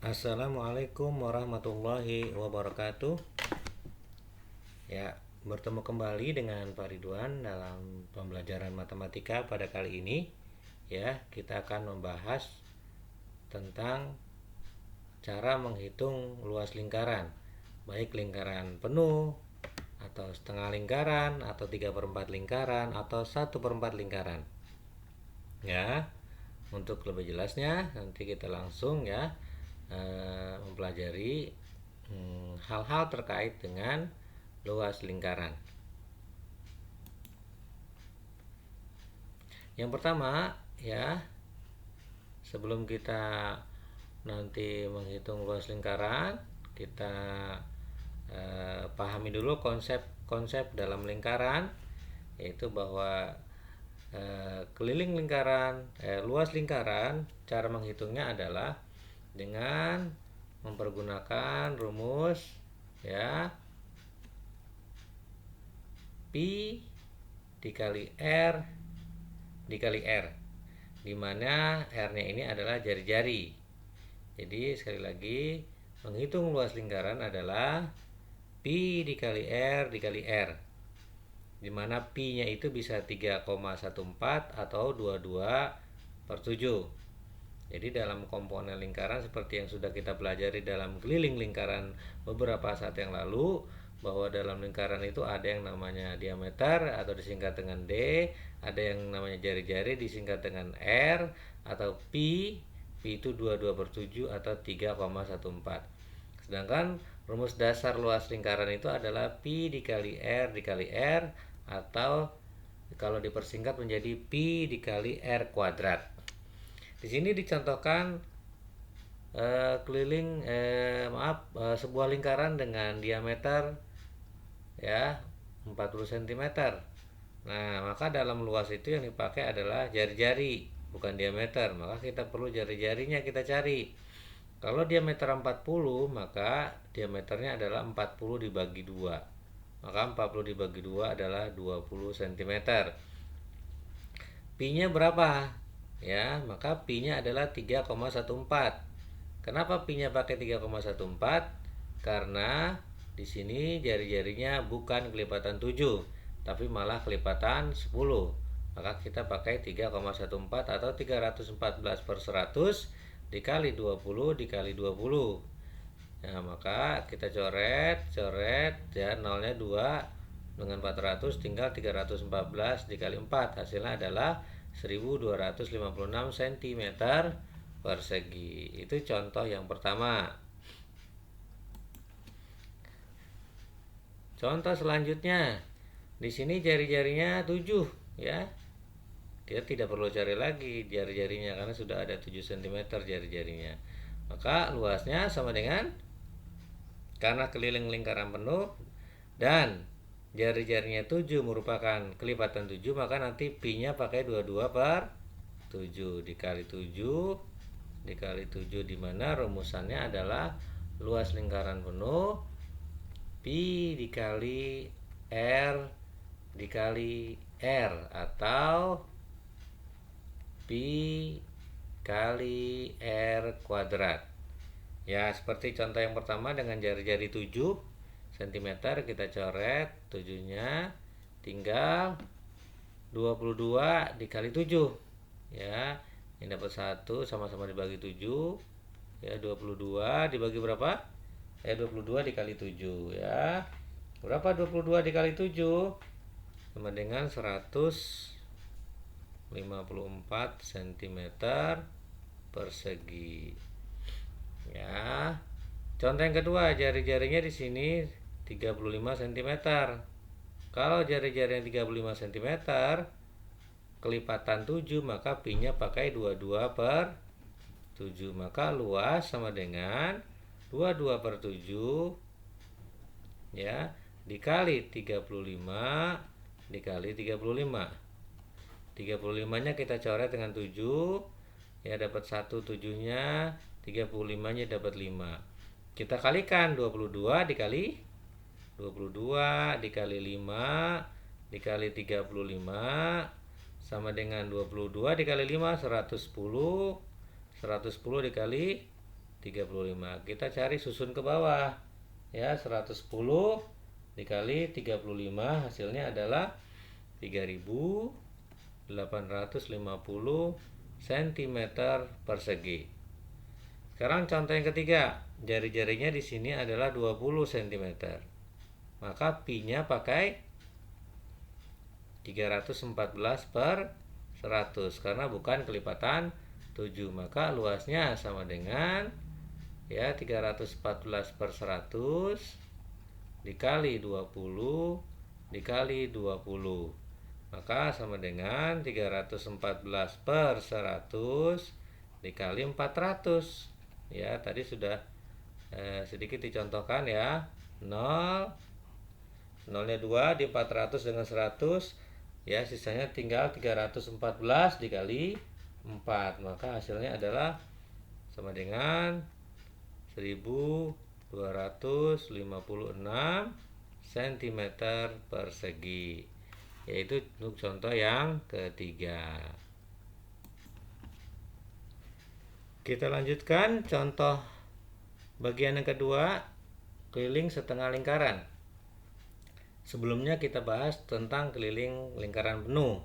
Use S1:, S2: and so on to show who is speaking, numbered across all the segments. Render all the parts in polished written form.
S1: Assalamualaikum warahmatullahi wabarakatuh. Ya, bertemu kembali dengan Pak Ridwan dalam pembelajaran matematika pada kali ini. Ya, kita akan membahas tentang cara menghitung luas lingkaran, baik lingkaran penuh atau setengah lingkaran atau 3/4 lingkaran atau 1/4 lingkaran. Ya, untuk lebih jelasnya nanti kita langsung mempelajari hal-hal terkait dengan luas lingkaran. Yang pertama, sebelum kita nanti menghitung luas lingkaran, kita pahami dulu konsep dalam lingkaran, yaitu bahwa keliling lingkaran, luas lingkaran, cara menghitungnya adalah dengan mempergunakan rumus pi dikali r dikali r, dimana r-nya ini adalah jari-jari. Jadi sekali lagi, menghitung luas lingkaran adalah pi dikali r dikali r, dimana pi-nya itu bisa 3,14 atau 22/7. Jadi dalam komponen lingkaran seperti yang sudah kita pelajari dalam keliling lingkaran beberapa saat yang lalu, bahwa dalam lingkaran itu ada yang namanya diameter atau disingkat dengan D, ada yang namanya jari-jari disingkat dengan R atau pi. Pi itu 22/7 atau 3,14. Sedangkan rumus dasar luas lingkaran itu adalah pi dikali R dikali R, atau kalau dipersingkat menjadi pi dikali R kuadrat. Di sini dicontohkan sebuah lingkaran dengan diameter 40 cm. Nah, maka dalam luas itu yang dipakai adalah jari-jari, bukan diameter. Maka kita perlu jari-jarinya kita cari. Kalau diameter 40, maka diameternya adalah 40 dibagi 2. Maka 40 dibagi 2 adalah 20 cm. Pi-nya berapa? Maka pi-nya adalah 3,14. Kenapa pi-nya pakai 3,14? Karena di sini jari-jarinya bukan kelipatan 7, tapi malah kelipatan 10. Maka kita pakai 3,14 atau 314/100 dikali 20 dikali 20. Nah, maka kita coret nolnya 2 dengan 400, tinggal 314 dikali 4. Hasilnya adalah 1256 cm persegi. Itu contoh yang pertama. Contoh selanjutnya, di sini jari-jarinya 7 Dia tidak perlu cari lagi jari-jarinya karena sudah ada 7 cm jari-jarinya. Maka luasnya sama dengan, karena keliling lingkaran penuh dan jari-jarinya 7 merupakan kelipatan 7, maka nanti pi-nya pakai 22/7 dikali 7 dikali 7, dimana rumusannya adalah luas lingkaran penuh pi dikali r dikali r, atau pi kali r kuadrat. Ya, seperti contoh yang pertama dengan jari-jari 7 cm, kita coret 7-nya, tinggal 22 dikali 7. Ini dapat 1, sama-sama dibagi 7. 22 dibagi berapa? 22 dikali 7 Berapa 22 dikali 7? Sama dengan 154 cm persegi. Contoh yang kedua, jari-jarinya di sini 35 cm. Kalau jari-jari yang 35 cm kelipatan 7, maka pi-nya pakai 22/7. Maka luas sama dengan 22/7 dikali 35 dikali 35. 35-nya kita coret dengan 7, dapat 1 7-nya, 35-nya dapat 5. Kita kalikan 22 dikali 22 dikali 5 dikali 35 sama dengan 22 dikali 5 110. 110 dikali 35. Kita cari susun ke bawah. Ya, 110 dikali 35 hasilnya adalah 3850 cm persegi. Sekarang contoh yang ketiga, jari-jarinya di sini adalah 20 cm. Maka pi-nya pakai 314 per 100 karena bukan kelipatan 7. Maka luasnya sama dengan ya 314 per 100 dikali 20 dikali 20. Maka sama dengan 314 per 100 dikali 400. Ya, tadi sudah sedikit dicontohkan ya. 0 nolnya 2 di 400 dengan 100 ya, sisanya tinggal 314 dikali 4. Maka hasilnya adalah sama dengan 1256 cm persegi. Yaitu untuk contoh yang ketiga. Kita lanjutkan contoh bagian yang kedua, keliling setengah lingkaran. Sebelumnya kita bahas tentang keliling lingkaran penuh.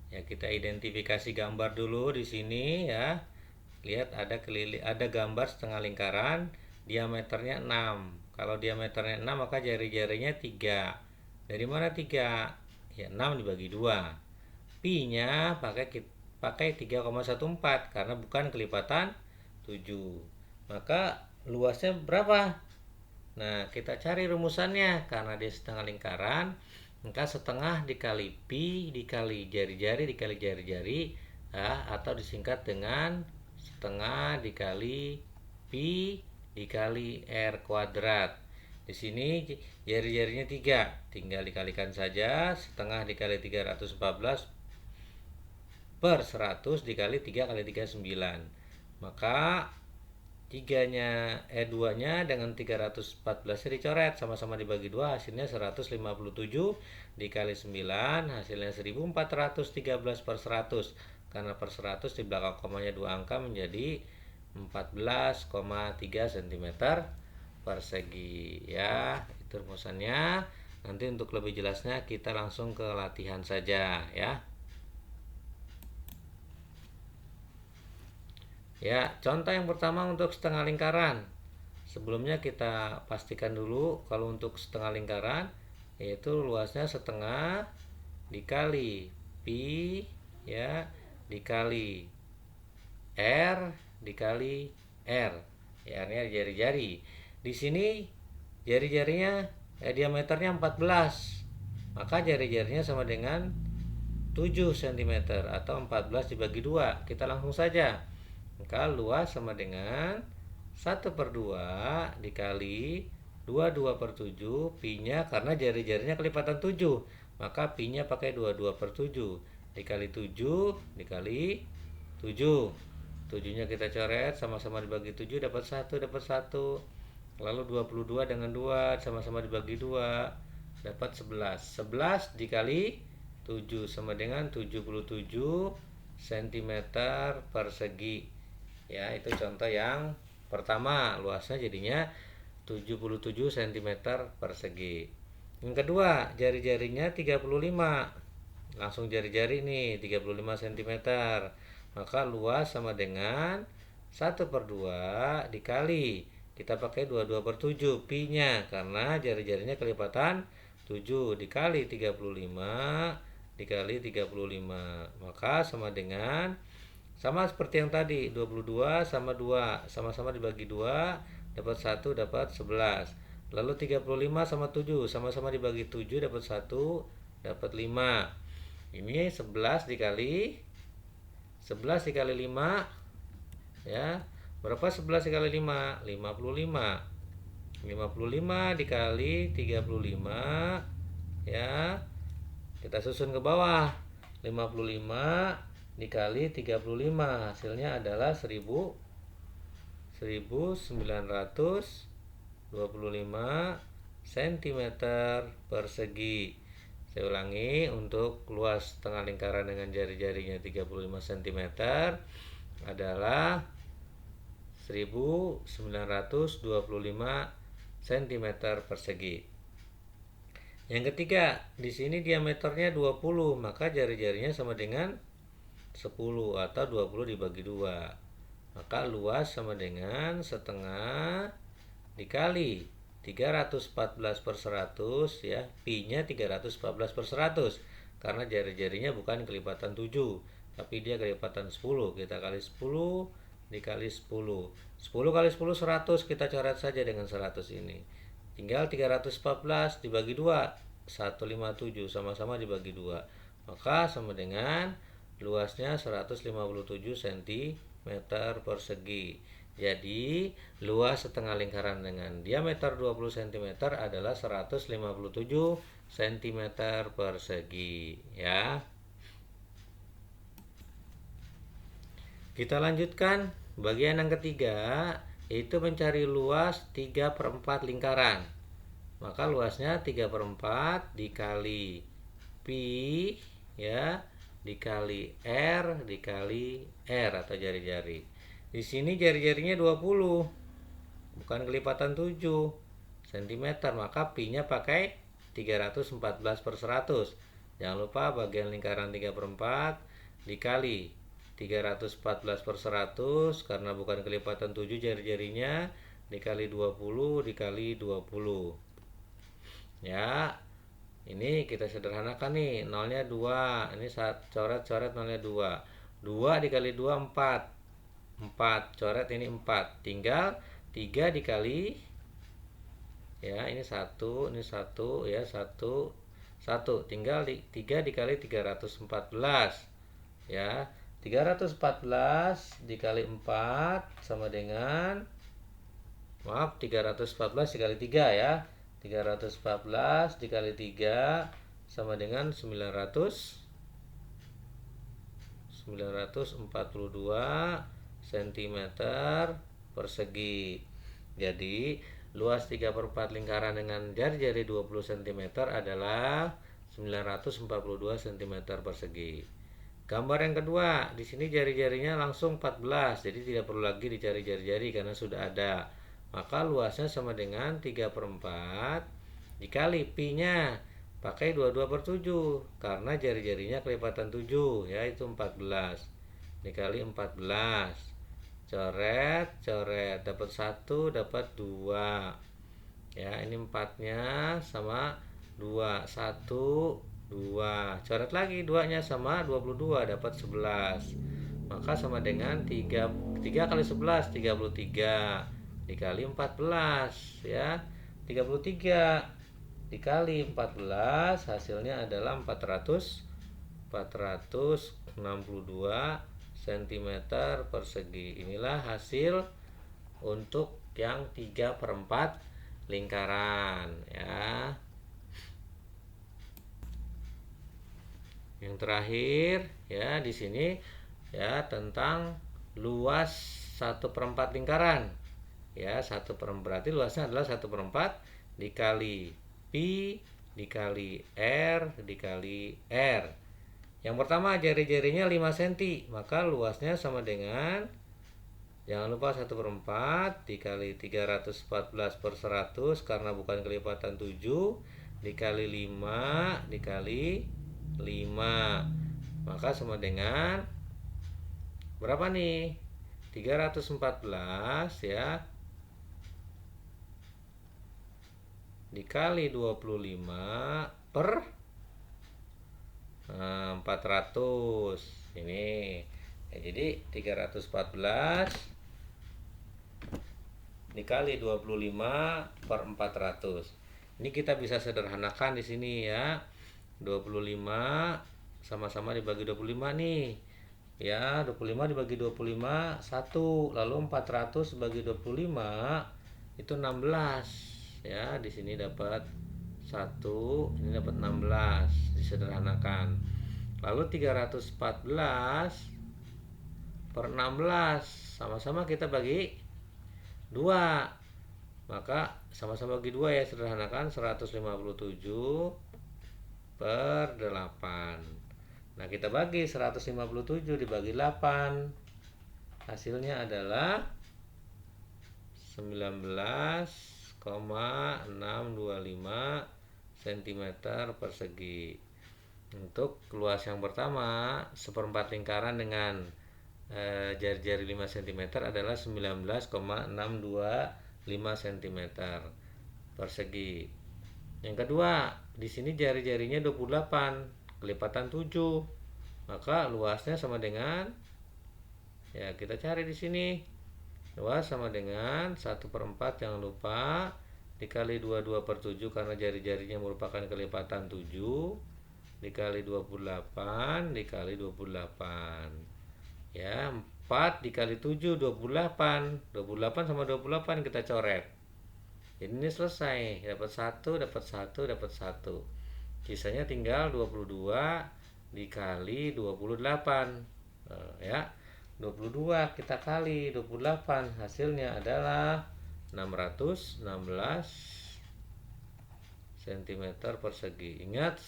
S1: Ya, kita identifikasi gambar dulu di sini ya. Lihat ada gambar setengah lingkaran, diameternya 6. Kalau diameternya 6 maka jari-jarinya 3. Dari mana 3? Ya, 6 dibagi 2. Pi-nya pakai 3,14 karena bukan kelipatan 7. Maka luasnya berapa? Nah, kita cari rumusannya. Karena dia setengah lingkaran, maka setengah dikali pi dikali jari-jari dikali jari-jari ya, atau disingkat dengan setengah dikali pi dikali r kuadrat. Di sini jari-jarinya 3, tinggal dikalikan saja. Setengah dikali 314 per 100 dikali 3 kali 3 9. Maka 2-nya dengan 314 dicoret, sama-sama dibagi 2, hasilnya 157 dikali 9, hasilnya 1413 per 100. Karena per 100 di belakang komanya 2 angka menjadi 14,3 cm persegi ya. Itu rumusannya. Nanti untuk lebih jelasnya kita langsung ke latihan saja ya. Ya, contoh yang pertama untuk setengah lingkaran. Sebelumnya kita pastikan dulu kalau untuk setengah lingkaran yaitu luasnya setengah dikali pi ya dikali r dikali r. Ya, ini jari-jari. Di sini jari-jarinya diameternya 14. Maka jari-jarinya sama dengan 7 cm atau 14 dibagi 2. Kita langsung saja. Maka luas sama dengan 1/2 dikali 22 per 7. Pi-nya karena jari-jarinya kelipatan 7, maka pi-nya pakai 22 per 7 dikali 7 dikali 7. 7-nya kita coret, sama-sama dibagi 7 dapat 1 dapat 1. Lalu 22 dengan 2 sama-sama dibagi 2 dapat 11. 11 dikali 7 sama dengan 77 cm persegi. Ya, itu contoh yang pertama, luasnya jadinya 77 cm persegi. Yang kedua, jari-jarinya 35. Langsung jari-jari nih, 35 cm. Maka luas sama dengan 1/2 dikali, kita pakai 22 per 7 pi-nya karena jari-jarinya kelipatan 7 dikali 35 dikali 35. Maka sama dengan, sama seperti yang tadi, 22 sama 2, sama-sama dibagi 2 dapat 1 dapat 11. Lalu 35 sama 7, sama-sama dibagi 7 dapat 1 dapat 5. Ini 11 dikali 5 ya. Berapa 11 dikali 5? 55. 55 dikali 35 ya. Kita susun ke bawah. 55 dikali 35 hasilnya adalah 1925 cm persegi. Saya ulangi, untuk luas tengah lingkaran dengan jari-jarinya 35 cm adalah 1925 cm persegi. Yang ketiga, di sini diameternya 20, maka jari-jarinya sama dengan 10 atau 20 dibagi 2. Maka luas sama dengan setengah dikali 314/100 ya. Pi-nya 314/100 karena jari-jarinya bukan kelipatan 7, tapi dia kelipatan 10. Kita kali 10 dikali 10. 10 kali 10 100, kita coret saja dengan 100 ini. Tinggal 314 dibagi 2, 157, sama-sama dibagi 2. Maka sama dengan luasnya 157 cm persegi. Jadi luas setengah lingkaran dengan diameter 20 cm adalah 157 cm persegi ya. Kita lanjutkan bagian yang ketiga, yaitu mencari luas 3/4 lingkaran. Maka luasnya 3/4 dikali pi ya, dikali R dikali R atau jari-jari. Di sini jari-jarinya 20, bukan kelipatan 7 cm, maka pi-nya pakai 314/100. Jangan lupa bagian lingkaran 3/4 dikali 314/100 karena bukan kelipatan 7 jari-jarinya, dikali 20 dikali 20. Ya. Ini kita sederhanakan nih, nolnya 2. Ini saat coret-coret nolnya 2. 2 dikali 2 4. 4, coret ini 4. Tinggal 3 dikali ya, ini 1, ini 1 ya, 1 1. Tinggal 3 dikali 314 ya. 314 dikali 4 sama dengan 314 dikali 3 ya. 314 dikali 3 sama dengan 942 cm persegi. Jadi luas 3/4 lingkaran dengan jari-jari 20 cm adalah 942 cm persegi. Gambar yang kedua, di sini jari-jarinya langsung 14, jadi tidak perlu lagi dicari jari-jari karena sudah ada. Maka luasnya sama dengan 3/4 dikali pi-nya pakai 22/7 karena jari-jarinya kelipatan 7 ya, itu 14 dikali 14. Coret, coret, dapat 1, dapat 2 ya. Ini 4-nya sama 2, 1 2. Coret lagi 2-nya sama 22, dapat 11. Maka sama dengan 3 kali 11 33 dikali 14 ya. 33 dikali 14 hasilnya adalah 462 cm persegi. Inilah hasil untuk yang 3/4 lingkaran ya. Yang terakhir ya, di sini ya tentang luas 1/4 lingkaran ya. 1/4 berarti luasnya adalah 1/4 dikali pi dikali R dikali R. Yang pertama jari-jarinya 5 cm, maka luasnya sama dengan, jangan lupa 1/4 dikali 314/100 karena bukan kelipatan 7 dikali 5 dikali 5. Maka sama dengan berapa nih? 314 ya dikali 25 per 400 ini ya. Jadi 314 dikali 25 per 400. Ini kita bisa sederhanakan di sini ya. 25 sama-sama dibagi 25 nih ya. 25 dibagi 25 1, lalu 400 bagi 25 itu 16 ya. Di sini dapat 1, ini dapat 16, disederhanakan. Lalu 314 per 16 sama-sama kita bagi 2, maka sama-sama bagi 2 ya, sederhanakan 157 per 8. Nah, kita bagi 157 dibagi 8, hasilnya adalah 19,625 cm persegi. Untuk luas yang pertama, seperempat lingkaran dengan jari-jari 5 cm adalah 19,625 cm persegi. Yang kedua, di sini jari-jarinya 28, kelipatan 7. Maka luasnya sama dengan, ya kita cari di sini. Luas sama dengan 1/4, jangan lupa, dikali 22/7 karena jari-jarinya merupakan kelipatan 7, dikali 28 dikali 28. Ya, 4 dikali 7 28. 28 sama 28 kita coret. Jadi ini selesai, dapat 1, dapat 1, dapat 1. Sisanya tinggal 22 dikali 28. Ya. 22 kita kali 28, hasilnya adalah 616 cm persegi. Ingat,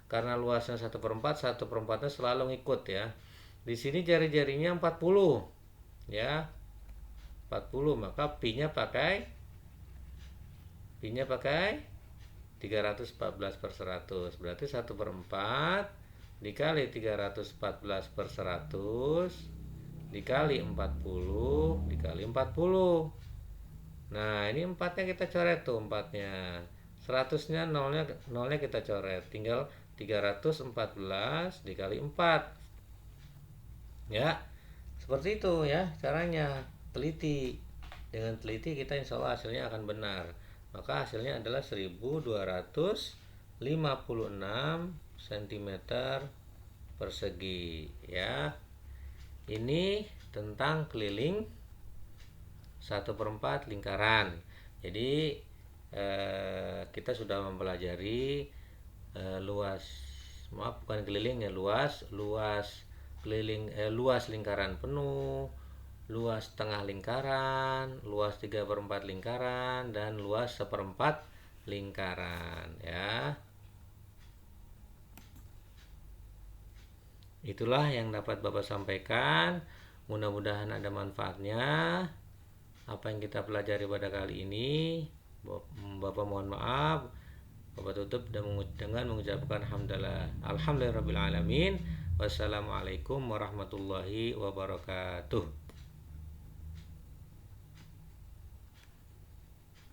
S1: karena luasnya 1/4, 1/4-nya selalu ngikut ya. Di sini jari-jarinya 40 ya, 40, maka pi-nya pakai 314/100, berarti 1/4 dikali 314/100 dikali 40 dikali 40. Nah, ini 4-nya kita coret tuh, 4-nya. 100-nya nolnya kita coret. Tinggal 314 dikali 4. Ya. Seperti itu ya caranya. Teliti. Dengan teliti kita insya Allah hasilnya akan benar. Maka hasilnya adalah 1256 cm persegi ya. Ini tentang keliling 1/4 lingkaran. Jadi kita sudah mempelajari luas lingkaran penuh, luas tengah lingkaran, luas 3/4 lingkaran, dan luas 1/4 lingkaran ya. Itulah yang dapat Bapak sampaikan. Mudah-mudahan ada manfaatnya apa yang kita pelajari pada kali ini. Bapak mohon maaf. Bapak tutup dengan mengucapkan alhamdulillahirabbil alamin. Wassalamualaikum warahmatullahi wabarakatuh.